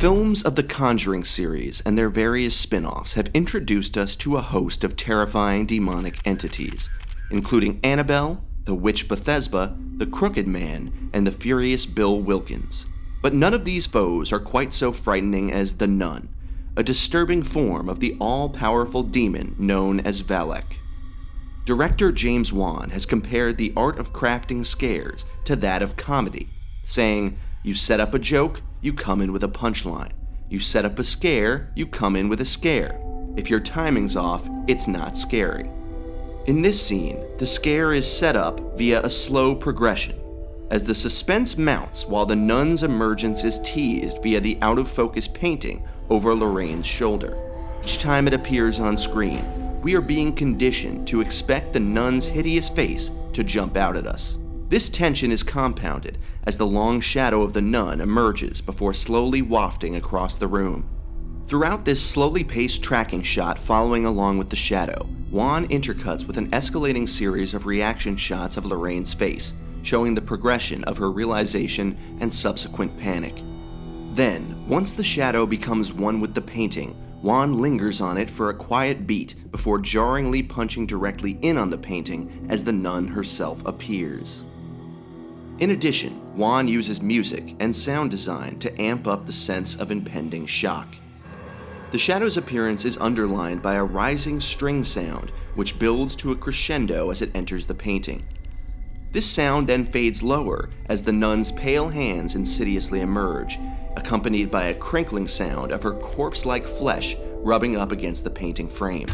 films of the Conjuring series and their various spin-offs have introduced us to a host of terrifying demonic entities, including Annabelle, the witch Bethesda, the Crooked Man, and the furious Bill Wilkins. But none of these foes are quite so frightening as the Nun, a disturbing form of the all-powerful demon known as Valak. Director James Wan has compared the art of crafting scares to that of comedy, saying, "You set up a joke, you come in with a punchline. You set up a scare, you come in with a scare. If your timing's off, it's not scary." In this scene, the scare is set up via a slow progression, as the suspense mounts while the nun's emergence is teased via the out-of-focus painting over Lorraine's shoulder. Each time it appears on screen, we are being conditioned to expect the nun's hideous face to jump out at us. This tension is compounded as the long shadow of the nun emerges before slowly wafting across the room. Throughout this slowly paced tracking shot following along with the shadow, Wan intercuts with an escalating series of reaction shots of Lorraine's face, showing the progression of her realization and subsequent panic. Then, once the shadow becomes one with the painting, Wan lingers on it for a quiet beat before jarringly punching directly in on the painting as the nun herself appears. In addition, Wan uses music and sound design to amp up the sense of impending shock. The shadow's appearance is underlined by a rising string sound which builds to a crescendo as it enters the painting. This sound then fades lower as the nun's pale hands insidiously emerge, accompanied by a crinkling sound of her corpse-like flesh rubbing up against the painting frame.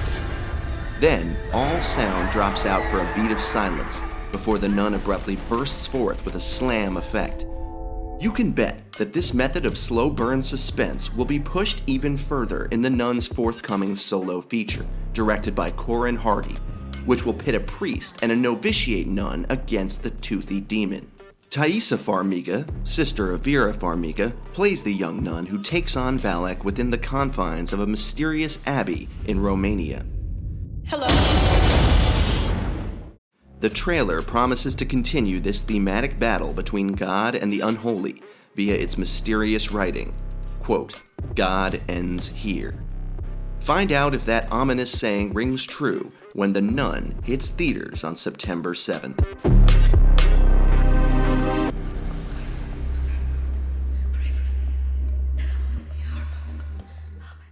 Then, all sound drops out for a beat of silence before the nun abruptly bursts forth with a slam effect. You can bet that this method of slow burn suspense will be pushed even further in the nun's forthcoming solo feature, directed by Corin Hardy, which will pit a priest and a novitiate nun against the toothy demon. Thaisa Farmiga, sister of Vera Farmiga, plays the young nun who takes on Valak within the confines of a mysterious abbey in Romania. Hello. The trailer promises to continue this thematic battle between God and the unholy via its mysterious writing, quote, "God ends here." Find out if that ominous saying rings true when The Nun hits theaters on September 7th.